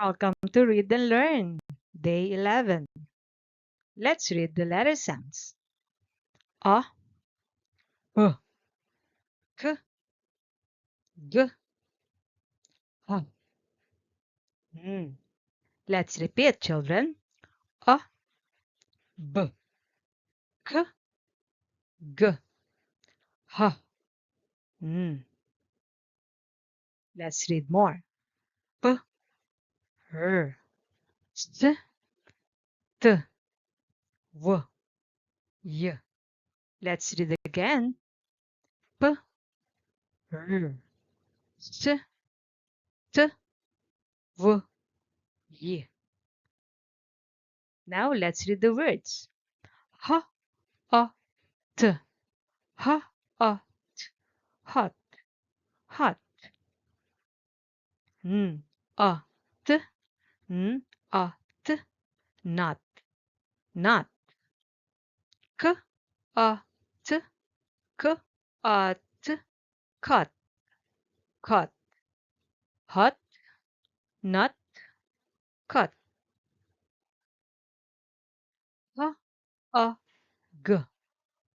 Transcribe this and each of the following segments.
Welcome to Read and Learn, Day 11. Let's read the letter sounds. A, B, K, G, H. Let's repeat, children. A, B, K, G, H. Let's read more. P, R, S, T, W, Y. Let's read again. P, R, S, T, W, Y. Now let's read the words. H, A, T, H, A, T, hot, hot. A, T, A, T, not, not. K, A, T, K, A, T, cut, cut. Hot, not, cut. H, A, G,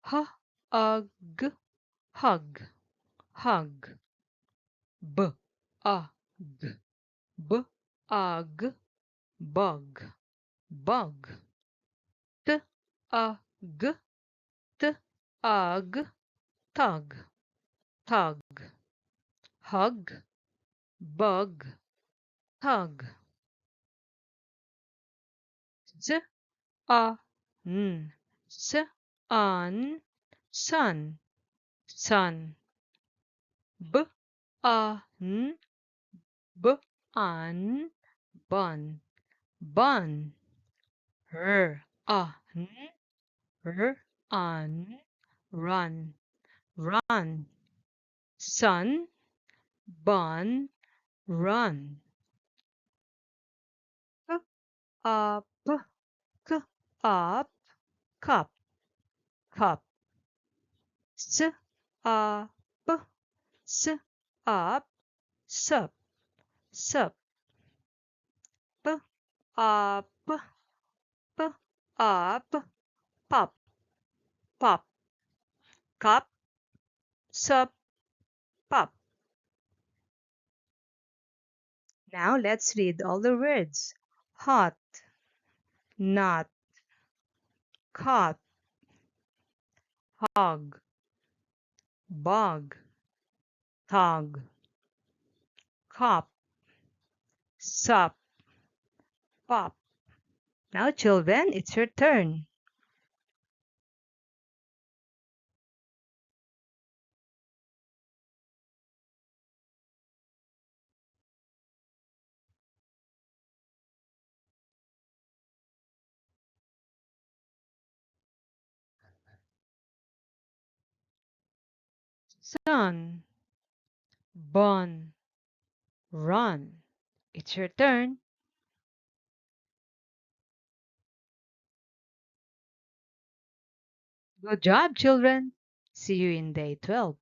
H, A, G, hug, hug. B, A, G, B, A, G, bug, bug. T, A, G, T, A, G, tug, tug. Hug, bug, tug. Z, A, N, S, an, sun, sun. B, A, N, B, an, bun, bun. R, A, N, R, an, run, run. Sun, bun, run. K, up, K, up, cup, cup. S, up, S, up, sup, sup. P, up, P, up, pop, pop. Cup, sup, pop. Now let's read all the words. Hot, not, caught, hog, bug, tog, cop, sup, pop. Now children, it's your turn. Sun, bun, run. It's your turn. Good job, children. See you in day 12.